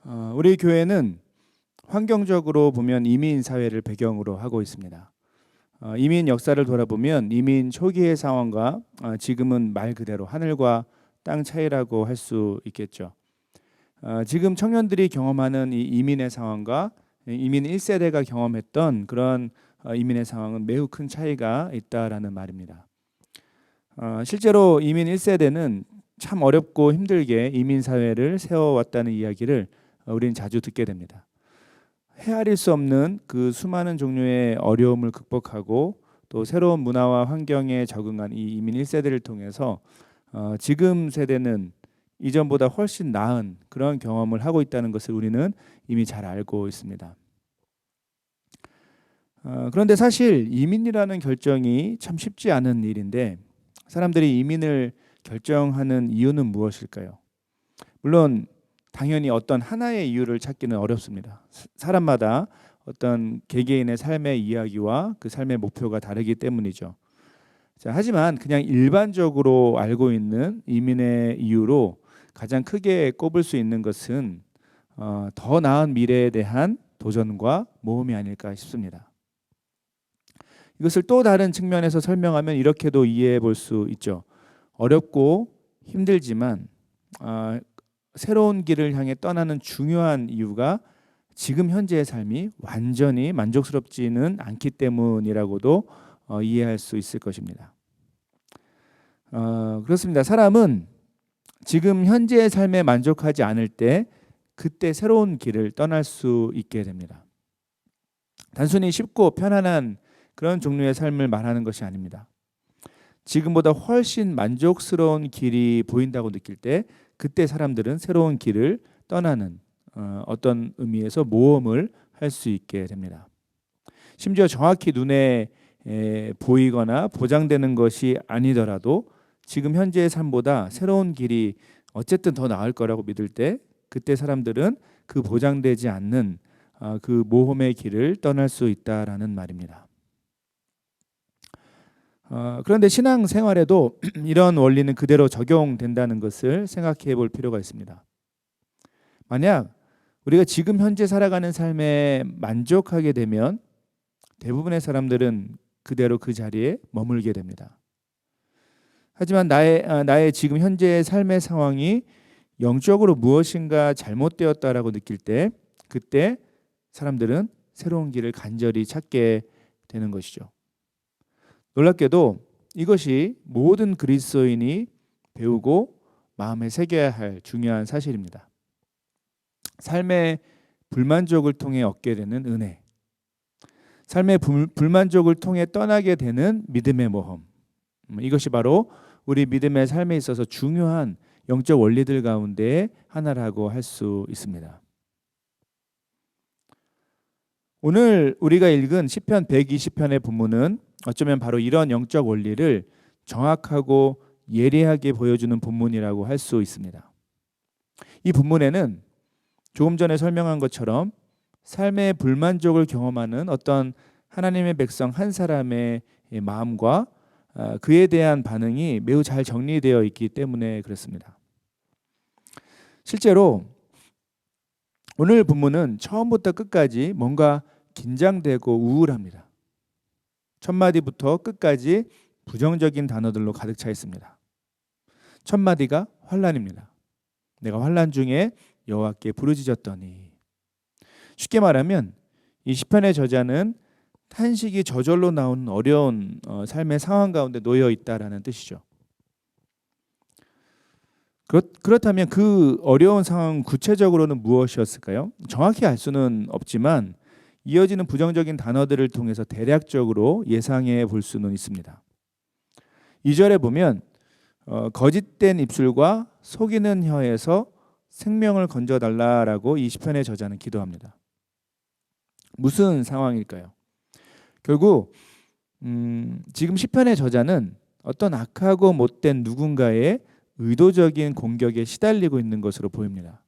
우리 교회는 환경적으로 보면 이민 사회를 배경으로 하고 있습니다. 이민 역사를 돌아보면 이민 초기의 상황과 지금은 말 그대로 하늘과 땅 차이라고 할 수 있겠죠. 지금 청년들이 경험하는 이 이민의 상황과 이민 1세대가 경험했던 그런 이민의 상황은 매우 큰 차이가 있다라는 말입니다. 실제로 이민 1세대는 참 어렵고 힘들게 이민 사회를 세워왔다는 이야기를 우리는 자주 듣게 됩니다. 헤아릴 수 없는 그 수많은 종류의 어려움을 극복하고 또 새로운 문화와 환경에 적응한 이 이민 1세대를 통해서 지금 세대는 이전보다 훨씬 나은 그런 경험을 하고 있다는 것을 우리는 이미 잘 알고 있습니다. 그런데 사실 이민이라는 결정이 참 쉽지 않은 일인데 사람들이 이민을 결정하는 이유는 무엇일까요? 물론 당연히 어떤 하나의 이유를 찾기는 어렵습니다. 사람마다 어떤 개개인의 삶의 이야기와 그 삶의 목표가 다르기 때문이죠. 하지만 그냥 일반적으로 알고 있는 이민의 이유로 가장 크게 꼽을 수 있는 것은 더 나은 미래에 대한 도전과 모험이 아닐까 싶습니다. 이것을 또 다른 측면에서 설명하면 이렇게도 이해해 볼 수 있죠. 어렵고 힘들지만 새로운 길을 향해 떠나는 중요한 이유가 지금 현재의 삶이 완전히 만족스럽지는 않기 때문이라고도 이해할 수 있을 것입니다. 그렇습니다. 사람은 지금 현재의 삶에 만족하지 않을 때 그때 새로운 길을 떠날 수 있게 됩니다. 단순히 쉽고 편안한 그런 종류의 삶을 말하는 것이 아닙니다. 지금보다 훨씬 만족스러운 길이 보인다고 느낄 때 그때 사람들은 새로운 길을 떠나는 어떤 의미에서 모험을 할 수 있게 됩니다. 심지어 정확히 눈에 보이거나 보장되는 것이 아니더라도 지금 현재의 삶보다 새로운 길이 어쨌든 더 나을 거라고 믿을 때 그때 사람들은 그 보장되지 않는 그 모험의 길을 떠날 수 있다라는 말입니다. 그런데 신앙생활에도 이런 원리는 그대로 적용된다는 것을 생각해 볼 필요가 있습니다. 만약 우리가 지금 현재 살아가는 삶에 만족하게 되면 대부분의 사람들은 그대로 그 자리에 머물게 됩니다. 하지만 나의 지금 현재의 삶의 상황이 영적으로 무엇인가 잘못되었다라고 느낄 때 그때 사람들은 새로운 길을 간절히 찾게 되는 것이죠. 놀랍게도 이것이 모든 그리스도인이 배우고 마음에 새겨야 할 중요한 사실입니다. 삶의 불만족을 통해 얻게 되는 은혜, 삶의 불만족을 통해 떠나게 되는 믿음의 모험, 이것이 바로 우리 믿음의 삶에 있어서 중요한 영적 원리들 가운데 하나라고 할 수 있습니다. 오늘 우리가 읽은 시편 120편의 본문은 어쩌면 바로 이런 영적 원리를 정확하고 예리하게 보여주는 본문이라고 할 수 있습니다. 이 본문에는 조금 전에 설명한 것처럼 삶의 불만족을 경험하는 어떤 하나님의 백성 한 사람의 마음과 그에 대한 반응이 매우 잘 정리되어 있기 때문에 그렇습니다. 실제로 오늘 본문은 처음부터 끝까지 뭔가 긴장되고 우울합니다. 첫 마디부터 끝까지 부정적인 단어들로 가득 차 있습니다. 첫 마디가 환난입니다. 내가 환난 중에 여호와께 부르짖었더니. 쉽게 말하면 이 시편의 저자는 탄식이 저절로 나오는 어려운 삶의 상황 가운데 놓여 있다라는 뜻이죠. 그렇다면 그 어려운 상황 구체적으로는 무엇이었을까요? 정확히 알 수는 없지만 이어지는 부정적인 단어들을 통해서 대략적으로 예상해 볼 수는 있습니다. 2절에 보면 거짓된 입술과 속이는 혀에서 생명을 건져달라라고 이 시편의 저자는 기도합니다. 무슨 상황일까요? 결국 지금 시편의 저자는 어떤 악하고 못된 누군가의 의도적인 공격에 시달리고 있는 것으로 보입니다.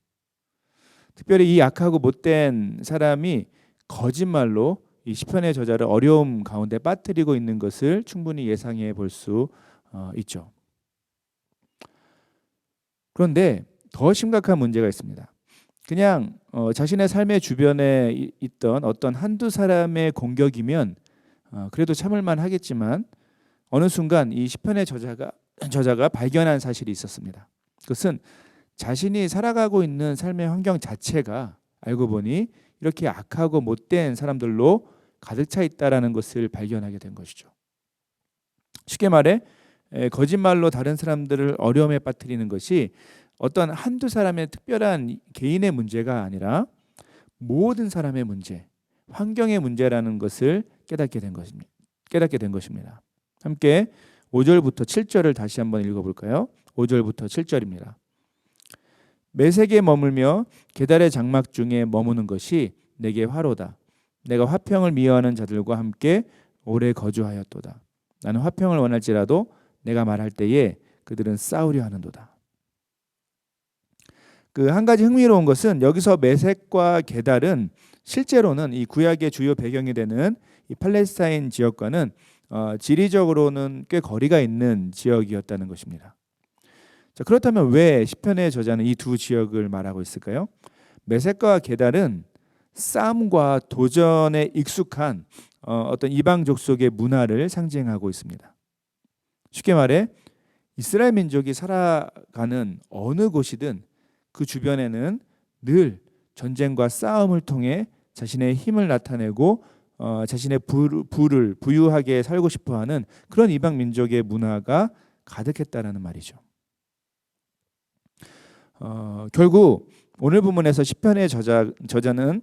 특별히 이 악하고 못된 사람이 거짓말로 이 시편의 저자를 어려움 가운데 빠뜨리고 있는 것을 충분히 예상해 볼 수 있죠. 그런데 더 심각한 문제가 있습니다. 그냥 자신의 삶의 주변에 있던 어떤 한두 사람의 공격이면 그래도 참을만 하겠지만 어느 순간 이 시편의 저자가 발견한 사실이 있었습니다. 그것은 자신이 살아가고 있는 삶의 환경 자체가 알고 보니 이렇게 악하고 못된 사람들로 가득 차 있다라는 것을 발견하게 된 것이죠. 쉽게 말해 거짓말로 다른 사람들을 어려움에 빠뜨리는 것이 어떤 한두 사람의 특별한 개인의 문제가 아니라 모든 사람의 문제, 환경의 문제라는 것을 깨닫게 된 것입니다. 함께 5절부터 7절을 다시 한번 읽어볼까요? 5절부터 7절입니다. 매색에 머물며 계달의 장막 중에 머무는 것이 내게 화로다. 내가 화평을 미워하는 자들과 함께 오래 거주하였도다. 나는 화평을 원할지라도 내가 말할 때에 그들은 싸우려 하는도다. 그 한 가지 흥미로운 것은 여기서 메색과 게달은 실제로는 이 구약의 주요 배경이 되는 이 팔레스타인 지역과는 지리적으로는 꽤 거리가 있는 지역이었다는 것입니다. 자, 그렇다면 왜 시편의 저자는 이 두 지역을 말하고 있을까요? 메색과 게달은 싸움과 도전에 익숙한 어떤 이방 족속의 문화를 상징하고 있습니다. 쉽게 말해 이스라엘 민족이 살아가는 어느 곳이든 그 주변에는 늘 전쟁과 싸움을 통해 자신의 힘을 나타내고 자신의 부를 부유하게 살고 싶어하는 그런 이방 민족의 문화가 가득했다라는 말이죠. 결국 오늘 본문에서 시편의 저자는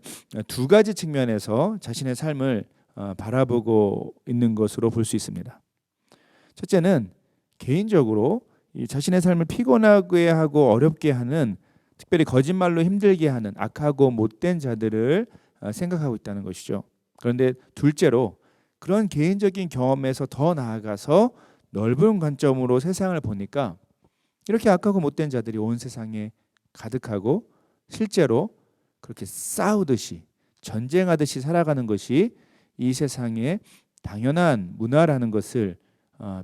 두 가지 측면에서 자신의 삶을 바라보고 있는 것으로 볼 수 있습니다. 첫째는 개인적으로 자신의 삶을 피곤하게 하고 어렵게 하는, 특별히 거짓말로 힘들게 하는 악하고 못된 자들을 생각하고 있다는 것이죠. 그런데 둘째로 그런 개인적인 경험에서 더 나아가서 넓은 관점으로 세상을 보니까 이렇게 악하고 못된 자들이 온 세상에 가득하고 실제로 그렇게 싸우듯이 전쟁하듯이 살아가는 것이 이 세상의 당연한 문화라는 것을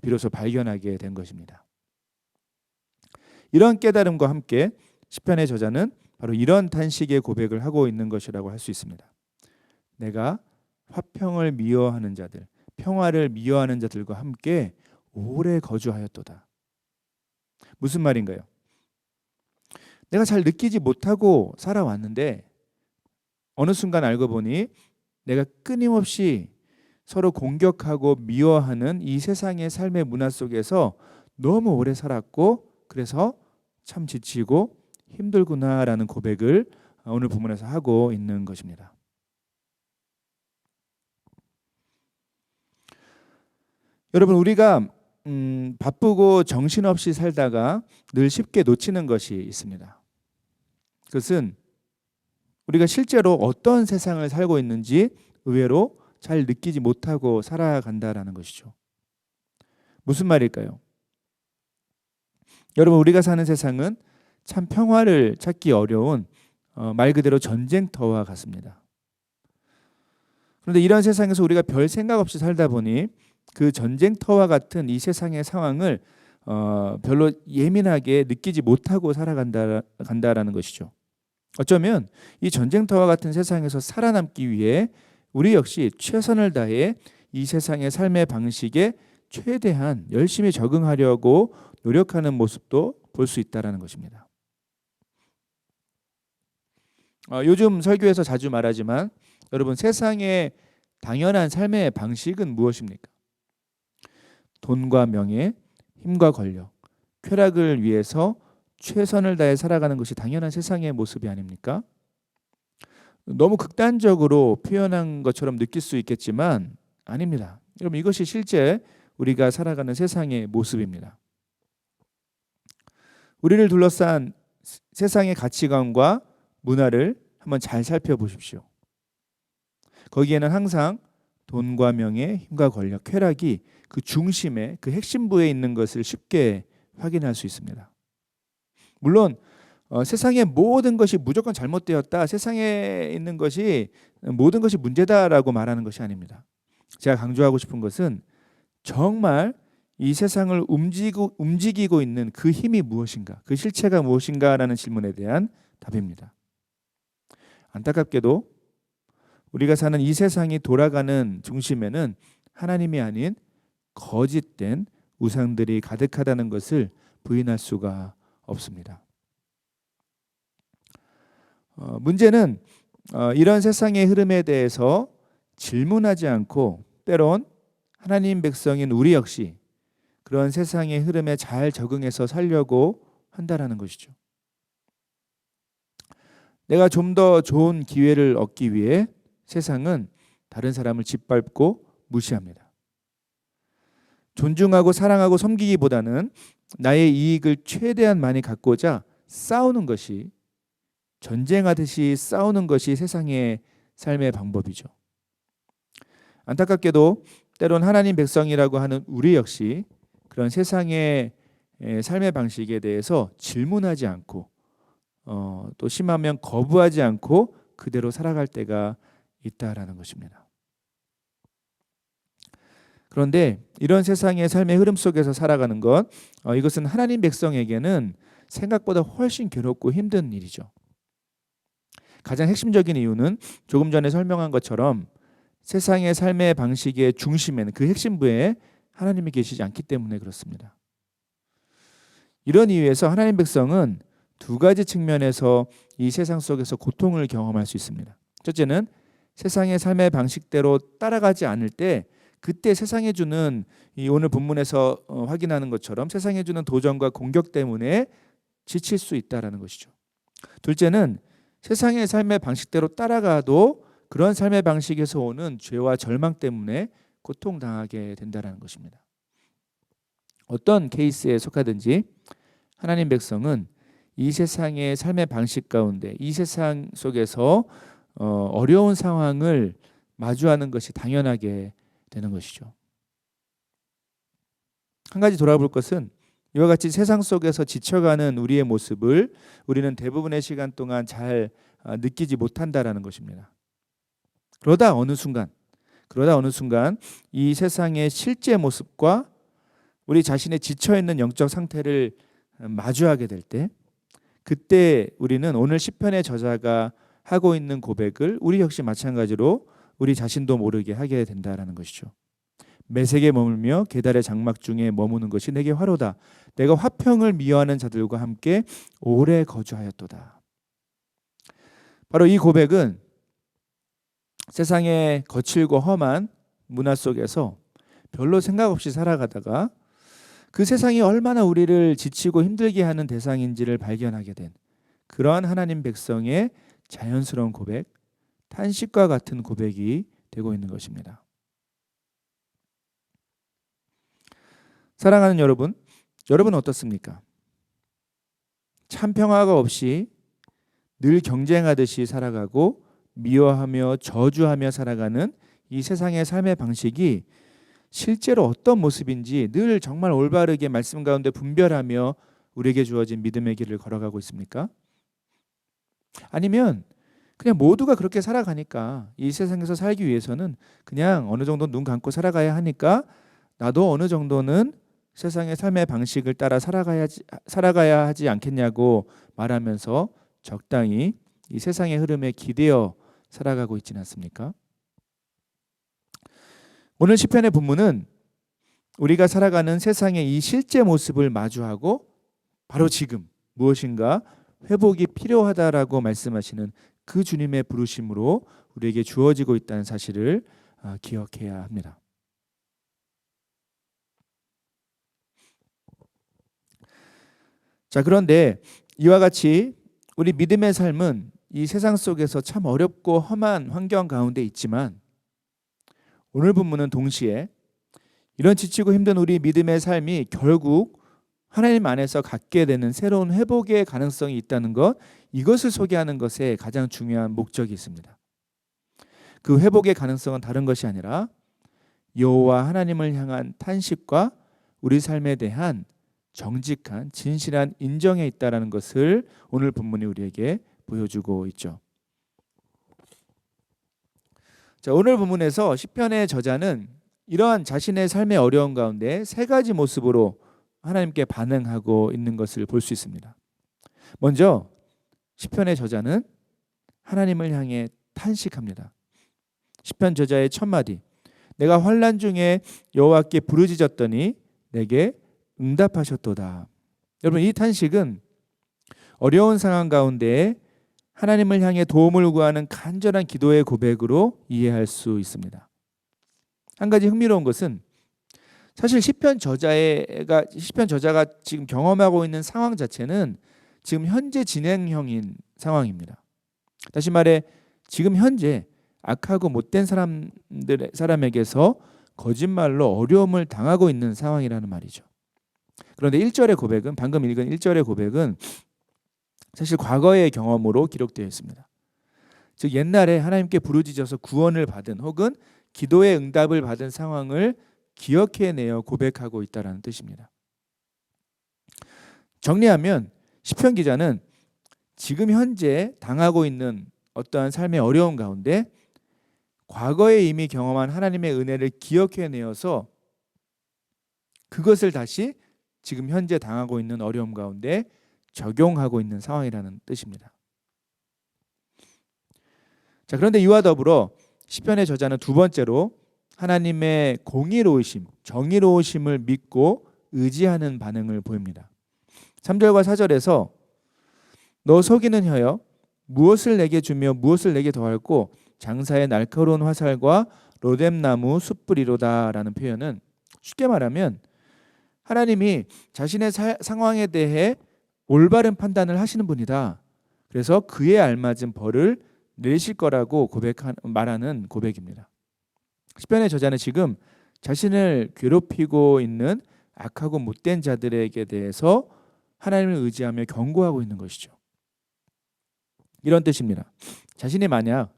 비로소 발견하게 된 것입니다. 이런 깨달음과 함께 시편의 저자는 바로 이런 탄식의 고백을 하고 있는 것이라고 할 수 있습니다. 내가 화평을 미워하는 자들, 평화를 미워하는 자들과 함께 오래 거주하였도다. 무슨 말인가요? 내가 잘 느끼지 못하고 살아왔는데 어느 순간 알고 보니 내가 끊임없이 서로 공격하고 미워하는 이 세상의 삶의 문화 속에서 너무 오래 살았고 그래서 참 지치고 힘들구나라는 고백을 오늘 본문에서 하고 있는 것입니다. 여러분, 우리가 바쁘고 정신없이 살다가 늘 쉽게 놓치는 것이 있습니다. 그것은 우리가 실제로 어떤 세상을 살고 있는지 의외로 잘 느끼지 못하고 살아간다라는 것이죠. 무슨 말일까요? 여러분, 우리가 사는 세상은 참 평화를 찾기 어려운 말 그대로 전쟁터와 같습니다. 그런데 이런 세상에서 우리가 별 생각 없이 살다 보니 그 전쟁터와 같은 이 세상의 상황을 별로 예민하게 느끼지 못하고 살아간다라는 것이죠. 어쩌면 이 전쟁터와 같은 세상에서 살아남기 위해 우리 역시 최선을 다해 이 세상의 삶의 방식에 최대한 열심히 적응하려고 노력하는 모습도 볼 수 있다라는 것입니다. 요즘 설교에서 자주 말하지만 여러분, 세상의 당연한 삶의 방식은 무엇입니까? 돈과 명예, 힘과 권력, 쾌락을 위해서 최선을 다해 살아가는 것이 당연한 세상의 모습이 아닙니까? 너무 극단적으로 표현한 것처럼 느낄 수 있겠지만 아닙니다. 여러분, 이것이 실제 우리가 살아가는 세상의 모습입니다. 우리를 둘러싼 세상의 가치관과 문화를 한번 잘 살펴보십시오. 거기에는 항상 돈과 명예, 힘과 권력, 쾌락이 그 중심에, 그 핵심부에 있는 것을 쉽게 확인할 수 있습니다. 물론 세상의 모든 것이 무조건 잘못되었다, 세상에 있는 것이 모든 것이 문제다라고 말하는 것이 아닙니다. 제가 강조하고 싶은 것은 정말 이 세상을 움직이고 있는 그 힘이 무엇인가, 그 실체가 무엇인가라는 질문에 대한 답입니다. 안타깝게도 우리가 사는 이 세상이 돌아가는 중심에는 하나님이 아닌 거짓된 우상들이 가득하다는 것을 부인할 수가 없습니다. 문제는 이런 세상의 흐름에 대해서 질문하지 않고 때론 하나님 백성인 우리 역시 그런 세상의 흐름에 잘 적응해서 살려고 한다라는 것이죠. 내가 좀 더 좋은 기회를 얻기 위해 세상은 다른 사람을 짓밟고 무시합니다. 존중하고 사랑하고 섬기기보다는 나의 이익을 최대한 많이 갖고자 싸우는 것이, 전쟁하듯이 싸우는 것이 세상의 삶의 방법이죠. 안타깝게도 때론 하나님 백성이라고 하는 우리 역시 그런 세상의 삶의 방식에 대해서 질문하지 않고 또 심하면 거부하지 않고 그대로 살아갈 때가 있다라는 것입니다. 그런데 이런 세상의 삶의 흐름 속에서 살아가는 것, 이것은 하나님 백성에게는 생각보다 훨씬 괴롭고 힘든 일이죠. 가장 핵심적인 이유는 조금 전에 설명한 것처럼 세상의 삶의 방식의 중심에는, 그 핵심부에 하나님이 계시지 않기 때문에 그렇습니다. 이런 이유에서 하나님 백성은 두 가지 측면에서 이 세상 속에서 고통을 경험할 수 있습니다. 첫째는 세상의 삶의 방식대로 따라가지 않을 때 그때 세상에 주는, 이 오늘 본문에서 확인하는 것처럼 세상에 주는 도전과 공격 때문에 지칠 수 있다라는 것이죠. 둘째는 세상의 삶의 방식대로 따라가도 그런 삶의 방식에서 오는 죄와 절망 때문에 고통당하게 된다는 것입니다. 어떤 케이스에 속하든지 하나님 백성은 이 세상의 삶의 방식 가운데, 이 세상 속에서 어려운 상황을 마주하는 것이 당연하게 되는 것이죠. 한 가지 돌아볼 것은 이와 같이 세상 속에서 지쳐가는 우리의 모습을 우리는 대부분의 시간 동안 잘 느끼지 못한다라는 것입니다. 그러다 어느 순간 이 세상의 실제 모습과 우리 자신의 지쳐있는 영적 상태를 마주하게 될 때, 그때 우리는 오늘 시편의 저자가 하고 있는 고백을 우리 역시 마찬가지로 우리 자신도 모르게 하게 된다라는 것이죠. 매색에 머물며 계달의 장막 중에 머무는 것이 내게 화로다. 내가 화평을 미워하는 자들과 함께 오래 거주하였도다. 바로 이 고백은 세상의 거칠고 험한 문화 속에서 별로 생각 없이 살아가다가 그 세상이 얼마나 우리를 지치고 힘들게 하는 대상인지를 발견하게 된 그러한 하나님 백성의 자연스러운 고백, 탄식과 같은 고백이 되고 있는 것입니다. 사랑하는 여러분, 여러분은 어떻습니까? 참 평화가 없이 늘 경쟁하듯이 살아가고 미워하며 저주하며 살아가는 이 세상의 삶의 방식이 실제로 어떤 모습인지 늘 정말 올바르게 말씀 가운데 분별하며 우리에게 주어진 믿음의 길을 걸어가고 있습니까? 아니면 그냥 모두가 그렇게 살아가니까, 이 세상에서 살기 위해서는 그냥 어느 정도 눈 감고 살아가야 하니까 나도 어느 정도는 세상의 삶의 방식을 따라 살아가야 하지 않겠냐고 말하면서 적당히 이 세상의 흐름에 기대어 살아가고 있지는 않습니까? 오늘 시편의 본문은 우리가 살아가는 세상의 이 실제 모습을 마주하고 바로 지금 무엇인가 회복이 필요하다라고 말씀하시는 그 주님의 부르심으로 우리에게 주어지고 있다는 사실을 기억해야 합니다. 자, 그런데 이와 같이 우리 믿음의 삶은 이 세상 속에서 참 어렵고 험한 환경 가운데 있지만, 오늘 본문은 동시에 이런 지치고 힘든 우리 믿음의 삶이 결국 하나님 안에서 갖게 되는 새로운 회복의 가능성이 있다는 것, 이것을 소개하는 것에 가장 중요한 목적이 있습니다. 그 회복의 가능성은 다른 것이 아니라 여호와 하나님을 향한 탄식과 우리 삶에 대한 정직한 진실한 인정에 있다라는 것을 오늘 본문이 우리에게 보여주고 있죠. 자, 오늘 본문에서 시편의 저자는 이러한 자신의 삶의 어려움 가운데 세 가지 모습으로 하나님께 반응하고 있는 것을 볼 수 있습니다. 먼저 시편의 저자는 하나님을 향해 탄식합니다. 시편 저자의 첫 마디, 내가 환난 중에 여호와께 부르짖었더니 내게 응답하셨도다. 여러분, 이 탄식은 어려운 상황 가운데 하나님을 향해 도움을 구하는 간절한 기도의 고백으로 이해할 수 있습니다. 한 가지 흥미로운 것은 사실 시편 저자가 지금 경험하고 있는 상황 자체는 지금 현재 진행형인 상황입니다. 다시 말해 지금 현재 악하고 못된 사람에게서 거짓말로 어려움을 당하고 있는 상황이라는 말이죠. 그런데 1절의 고백은, 방금 읽은 1절의 고백은 사실 과거의 경험으로 기록되어 있습니다. 즉 옛날에 하나님께 부르짖어서 구원을 받은 혹은 기도의 응답을 받은 상황을 기억해내어 고백하고 있다는 뜻입니다. 정리하면 시편 기자는 지금 현재 당하고 있는 어떠한 삶의 어려움 가운데 과거에 이미 경험한 하나님의 은혜를 기억해내어서 그것을 다시 지금 현재 당하고 있는 어려움 가운데 적용하고 있는 상황이라는 뜻입니다. 자, 그런데 이와 더불어 시편의 저자는 두 번째로 하나님의 공의로우심, 정의로우심을 믿고 의지하는 반응을 보입니다. 3절과 4절에서 너 속이는 혀여 무엇을 내게 주며 무엇을 내게 더할꼬 장사의 날카로운 화살과 로뎀나무 숯불이로다 라는 표현은 쉽게 말하면 하나님이 자신의 상황에 대해 올바른 판단을 하시는 분이다. 그래서 그에 알맞은 벌을 내리실 거라고 말하는 고백입니다. 시편의 저자는 지금 자신을 괴롭히고 있는 악하고 못된 자들에게 대해서 하나님을 의지하며 경고하고 있는 것이죠. 이런 뜻입니다. 자신이 만약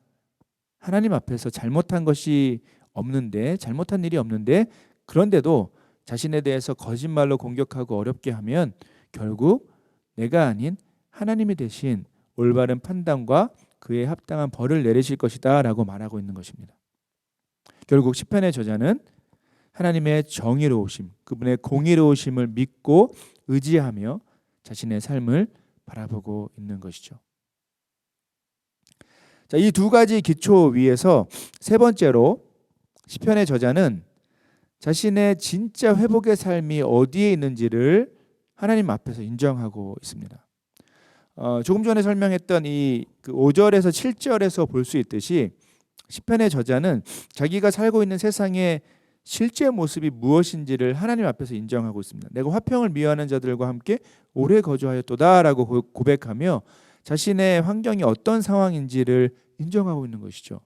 하나님 앞에서 잘못한 것이 없는데, 잘못한 일이 없는데 그런데도 자신에 대해서 거짓말로 공격하고 어렵게 하면 결국 내가 아닌 하나님이 대신 올바른 판단과 그에 합당한 벌을 내리실 것이다 라고 말하고 있는 것입니다. 결국 시편의 저자는 하나님의 정의로우심, 그분의 공의로우심을 믿고 의지하며 자신의 삶을 바라보고 있는 것이죠. 자, 이 두 가지 기초 위에서 세 번째로 시편의 저자는 자신의 진짜 회복의 삶이 어디에 있는지를 하나님 앞에서 인정하고 있습니다. 조금 전에 설명했던 이 5절에서 7절에서 볼 수 있듯이 시편의 저자는 자기가 살고 있는 세상의 실제 모습이 무엇인지를 하나님 앞에서 인정하고 있습니다. 내가 화평을 미워하는 자들과 함께 오래 거주하였도다라고 고백하며 자신의 환경이 어떤 상황인지를 인정하고 있는 것이죠.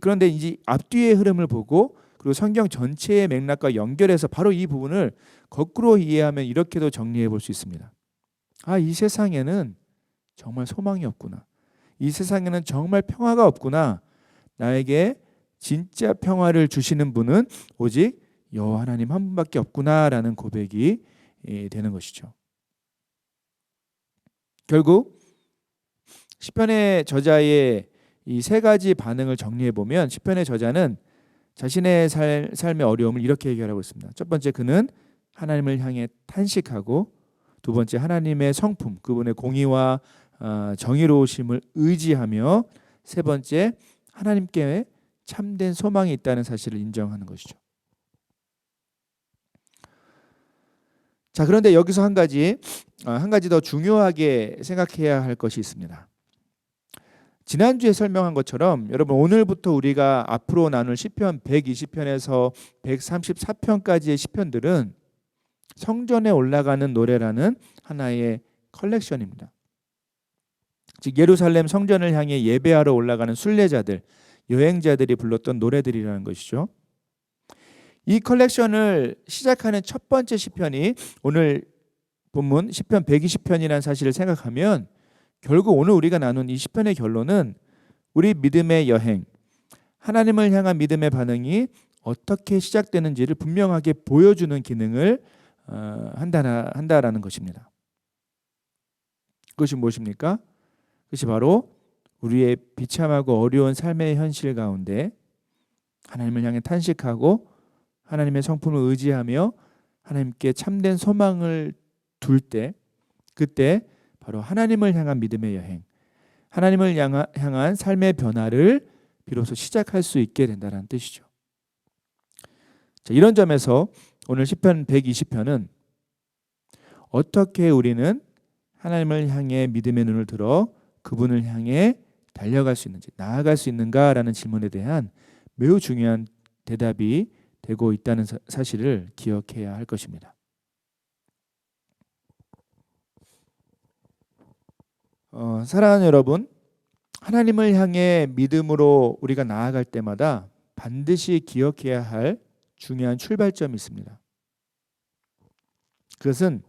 그런데 이제 앞뒤의 흐름을 보고 그리고 성경 전체의 맥락과 연결해서 바로 이 부분을 거꾸로 이해하면 이렇게도 정리해 볼 수 있습니다. 이 세상에는 정말 소망이 없구나. 이 세상에는 정말 평화가 없구나. 나에게 진짜 평화를 주시는 분은 오직 여호와 하나님 한 분밖에 없구나라는 고백이 되는 것이죠. 결국 시편의 저자의 이 세 가지 반응을 정리해 보면 시편의 저자는 자신의 삶의 어려움을 이렇게 해결하고 있습니다. 첫 번째, 그는 하나님을 향해 탄식하고, 두 번째, 하나님의 성품, 그분의 공의와 정의로우심을 의지하며, 세 번째, 하나님께 참된 소망이 있다는 사실을 인정하는 것이죠. 자, 그런데 여기서 한 가지 더 중요하게 생각해야 할 것이 있습니다. 지난주에 설명한 것처럼 여러분, 오늘부터 우리가 앞으로 나눌 시편 120편에서 134편까지의 시편들은 성전에 올라가는 노래라는 하나의 컬렉션입니다. 즉 예루살렘 성전을 향해 예배하러 올라가는 순례자들, 여행자들이 불렀던 노래들이라는 것이죠. 이 컬렉션을 시작하는 첫 번째 시편이 오늘 본문 시편 120편이라는 사실을 생각하면 결국 오늘 우리가 나눈 이 시편의 결론은 우리 믿음의 여행, 하나님을 향한 믿음의 반응이 어떻게 시작되는지를 분명하게 보여주는 기능을 한다라는 것입니다. 그것이 무엇입니까? 그것이 바로 우리의 비참하고 어려운 삶의 현실 가운데 하나님을 향해 탄식하고 하나님의 성품을 의지하며 하나님께 참된 소망을 둘 때, 그때 바로 하나님을 향한 믿음의 여행, 하나님을 향한 삶의 변화를 비로소 시작할 수 있게 된다는 뜻이죠. 자, 이런 점에서 오늘 시편 120편은 어떻게 우리는 하나님을 향해 믿음의 눈을 들어 그분을 향해 달려갈 수 있는지, 나아갈 수 있는가라는 질문에 대한 매우 중요한 대답이 되고 있다는 사실을 기억해야 할 것입니다. 사랑하는 여러분, 하나님을 향해 믿음으로 우리가 나아갈 때마다 반드시 기억해야 할 중요한 출발점이 있습니다. 그것은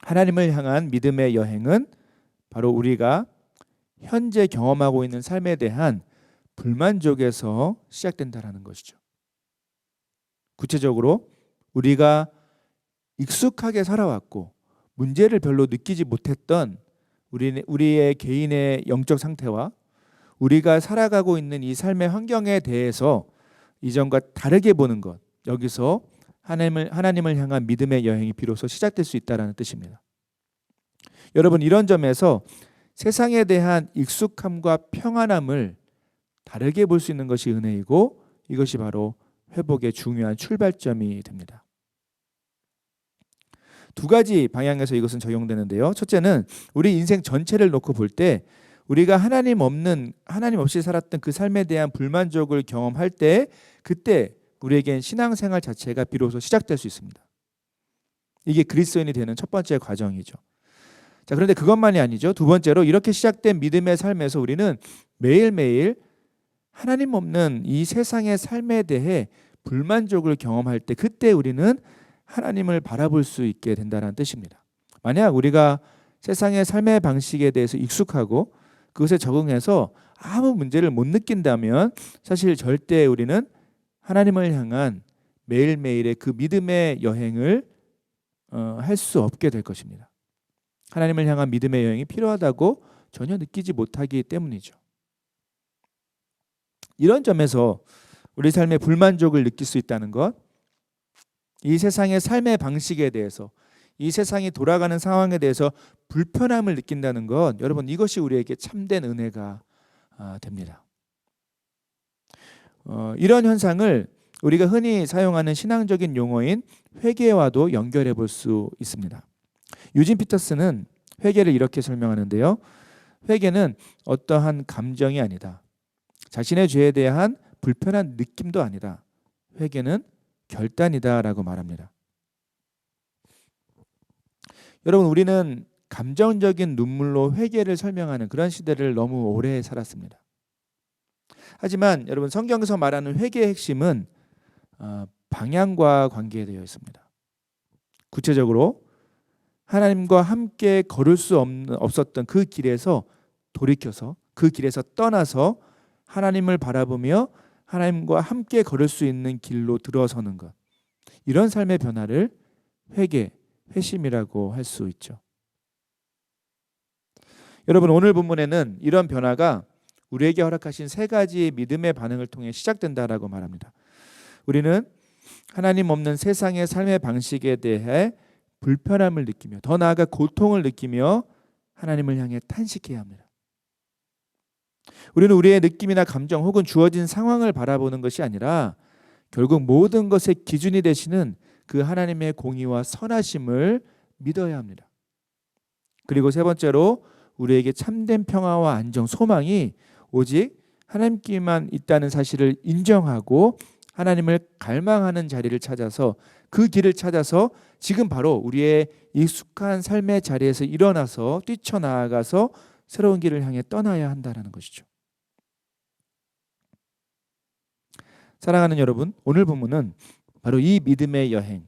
하나님을 향한 믿음의 여행은 바로 우리가 현재 경험하고 있는 삶에 대한 불만족에서 시작된다는 것이죠. 구체적으로 우리가 익숙하게 살아왔고 문제를 별로 느끼지 못했던 우리의 개인의 영적 상태와 우리가 살아가고 있는 이 삶의 환경에 대해서 이전과 다르게 보는 것, 여기서 하나님을 향한 믿음의 여행이 비로소 시작될 수 있다는 뜻입니다. 여러분, 이런 점에서 세상에 대한 익숙함과 평안함을 다르게 볼 수 있는 것이 은혜이고, 이것이 바로 회복의 중요한 출발점이 됩니다. 두 가지 방향에서 이것은 적용되는데요. 첫째는 우리 인생 전체를 놓고 볼 때 우리가 하나님 없이 살았던 그 삶에 대한 불만족을 경험할 때, 그때 우리에겐 신앙생활 자체가 비로소 시작될 수 있습니다. 이게 그리스도인이 되는 첫 번째 과정이죠. 자, 그런데 그것만이 아니죠. 두 번째로 이렇게 시작된 믿음의 삶에서 우리는 매일매일 하나님 없는 이 세상의 삶에 대해 불만족을 경험할 때, 그때 우리는 하나님을 바라볼 수 있게 된다는 뜻입니다. 만약 우리가 세상의 삶의 방식에 대해서 익숙하고 그것에 적응해서 아무 문제를 못 느낀다면 사실 절대 우리는 하나님을 향한 매일매일의 그 믿음의 여행을 할 수 없게 될 것입니다. 하나님을 향한 믿음의 여행이 필요하다고 전혀 느끼지 못하기 때문이죠. 이런 점에서 우리 삶의 불만족을 느낄 수 있다는 것, 이 세상의 삶의 방식에 대해서, 이 세상이 돌아가는 상황에 대해서 불편함을 느낀다는 것, 여러분, 이것이 우리에게 참된 은혜가 됩니다. 이런 현상을 우리가 흔히 사용하는 신앙적인 용어인 회개와도 연결해 볼 수 있습니다. 유진 피터스는 회개를 이렇게 설명하는데요. 회개는 어떠한 감정이 아니다. 자신의 죄에 대한 불편한 느낌도 아니다. 회개는 결단이다라고 말합니다. 여러분, 우리는 감정적인 눈물로 회개를 설명하는 그런 시대를 너무 오래 살았습니다. 하지만 여러분, 성경에서 말하는 회개의 핵심은 방향과 관계되어 있습니다. 구체적으로 하나님과 함께 걸을 수 없었던 그 길에서 돌이켜서, 그 길에서 떠나서 하나님을 바라보며 하나님과 함께 걸을 수 있는 길로 들어서는 것, 이런 삶의 변화를 회심이라고 할 수 있죠. 여러분, 오늘 본문에는 이런 변화가 우리에게 허락하신 세 가지 믿음의 반응을 통해 시작된다라고 말합니다. 우리는 하나님 없는 세상의 삶의 방식에 대해 불편함을 느끼며, 더 나아가 고통을 느끼며 하나님을 향해 탄식해야 합니다. 우리는 우리의 느낌이나 감정 혹은 주어진 상황을 바라보는 것이 아니라 결국 모든 것의 기준이 되시는 그 하나님의 공의와 선하심을 믿어야 합니다. 그리고 세 번째로 우리에게 참된 평화와 안정, 소망이 오직 하나님께만 있다는 사실을 인정하고 하나님을 갈망하는 자리를 찾아서, 그 길을 찾아서 지금 바로 우리의 익숙한 삶의 자리에서 일어나서 뛰쳐나아가서 새로운 길을 향해 떠나야 한다는 것이죠. 사랑하는 여러분, 오늘 본문은 바로 이 믿음의 여행,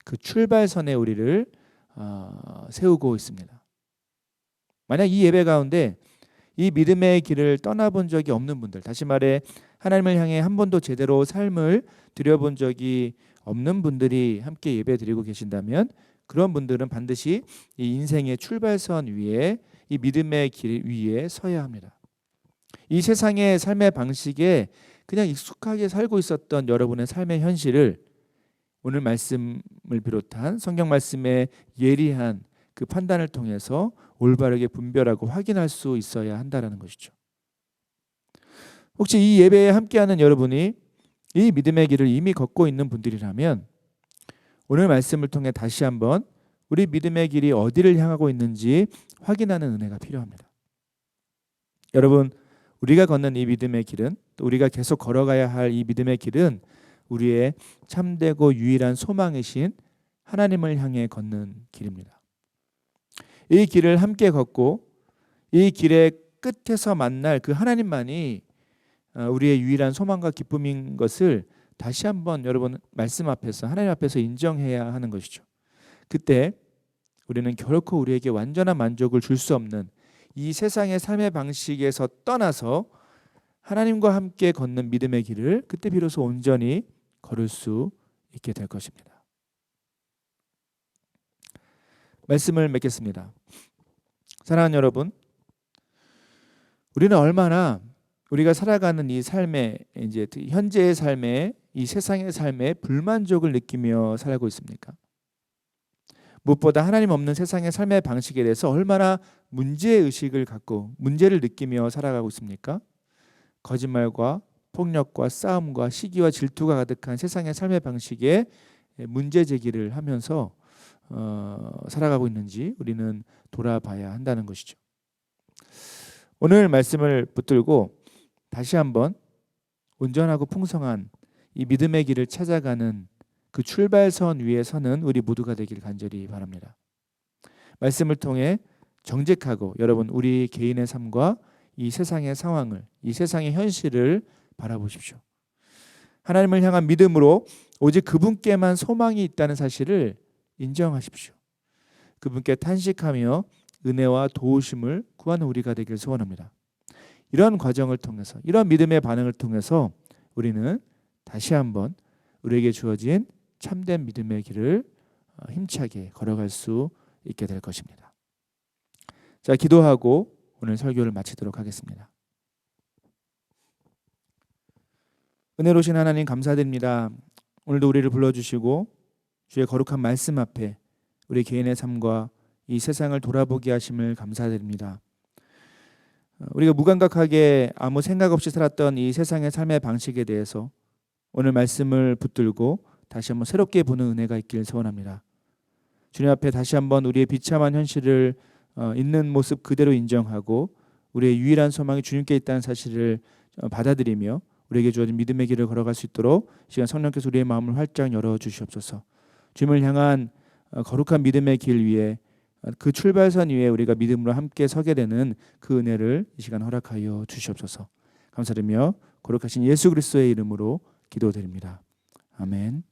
그 출발선에 우리를 세우고 있습니다. 만약 이 예배 가운데 이 믿음의 길을 떠나본 적이 없는 분들, 다시 말해 하나님을 향해 한 번도 제대로 삶을 들여본 적이 없는 분들이 함께 예배 드리고 계신다면, 그런 분들은 반드시 이 인생의 출발선 위에, 이 믿음의 길 위에 서야 합니다. 이 세상의 삶의 방식에 그냥 익숙하게 살고 있었던 여러분의 삶의 현실을 오늘 말씀을 비롯한 성경 말씀의 예리한 그 판단을 통해서 올바르게 분별하고 확인할 수 있어야 한다라는 것이죠. 혹시 이 예배에 함께하는 여러분이 이 믿음의 길을 이미 걷고 있는 분들이라면 오늘 말씀을 통해 다시 한번 우리 믿음의 길이 어디를 향하고 있는지 확인하는 은혜가 필요합니다. 여러분, 우리가 걷는 이 믿음의 길은, 또 우리가 계속 걸어가야 할 이 믿음의 길은 우리의 참되고 유일한 소망이신 하나님을 향해 걷는 길입니다. 이 길을 함께 걷고 이 길의 끝에서 만날 그 하나님만이 우리의 유일한 소망과 기쁨인 것을 다시 한번 여러분 말씀 앞에서, 하나님 앞에서 인정해야 하는 것이죠. 그때 우리는 결코 우리에게 완전한 만족을 줄 수 없는 이 세상의 삶의 방식에서 떠나서 하나님과 함께 걷는 믿음의 길을 그때 비로소 온전히 걸을 수 있게 될 것입니다. 말씀을 맺겠습니다. 사랑하는 여러분, 우리는 얼마나 우리가 살아가는 이 삶의, 이제 현재의 삶에, 이 세상의 삶에 불만족을 느끼며 살고 있습니까? 무엇보다 하나님 없는 세상의 삶의 방식에 대해서 얼마나 문제의식을 갖고 문제를 느끼며 살아가고 있습니까? 거짓말과 폭력과 싸움과 시기와 질투가 가득한 세상의 삶의 방식에 문제 제기를 하면서 살아가고 있는지 우리는 돌아봐야 한다는 것이죠. 오늘 말씀을 붙들고 다시 한번 온전하고 풍성한 이 믿음의 길을 찾아가는 그 출발선 위에 서는 우리 모두가 되길 간절히 바랍니다. 말씀을 통해 정직하고 여러분 우리 개인의 삶과 이 세상의 상황을, 이 세상의 현실을 바라보십시오. 하나님을 향한 믿음으로 오직 그분께만 소망이 있다는 사실을 인정하십시오. 그분께 탄식하며 은혜와 도우심을 구하는 우리가 되길 소원합니다. 이런 과정을 통해서, 이런 믿음의 반응을 통해서 우리는 다시 한번 우리에게 주어진 참된 믿음의 길을 힘차게 걸어갈 수 있게 될 것입니다. 자, 기도하고 오늘 설교를 마치도록 하겠습니다. 은혜로우신 하나님 감사드립니다. 오늘도 우리를 불러주시고 주의 거룩한 말씀 앞에 우리 개인의 삶과 이 세상을 돌아보게 하심을 감사드립니다. 우리가 무감각하게 아무 생각 없이 살았던 이 세상의 삶의 방식에 대해서 오늘 말씀을 붙들고 다시 한번 새롭게 보는 은혜가 있길 소원합니다. 주님 앞에 다시 한번 우리의 비참한 현실을 있는 모습 그대로 인정하고 우리의 유일한 소망이 주님께 있다는 사실을 받아들이며 우리에게 주어진 믿음의 길을 걸어갈 수 있도록 시간 성령께서 우리의 마음을 활짝 열어주시옵소서. 주님을 향한 거룩한 믿음의 길 위에 그 출발선 위에 우리가 믿음으로 함께 서게 되는 그 은혜를 이 시간 허락하여 주시옵소서. 감사드리며 거룩하신 예수 그리스도의 이름으로 기도드립니다. 아멘.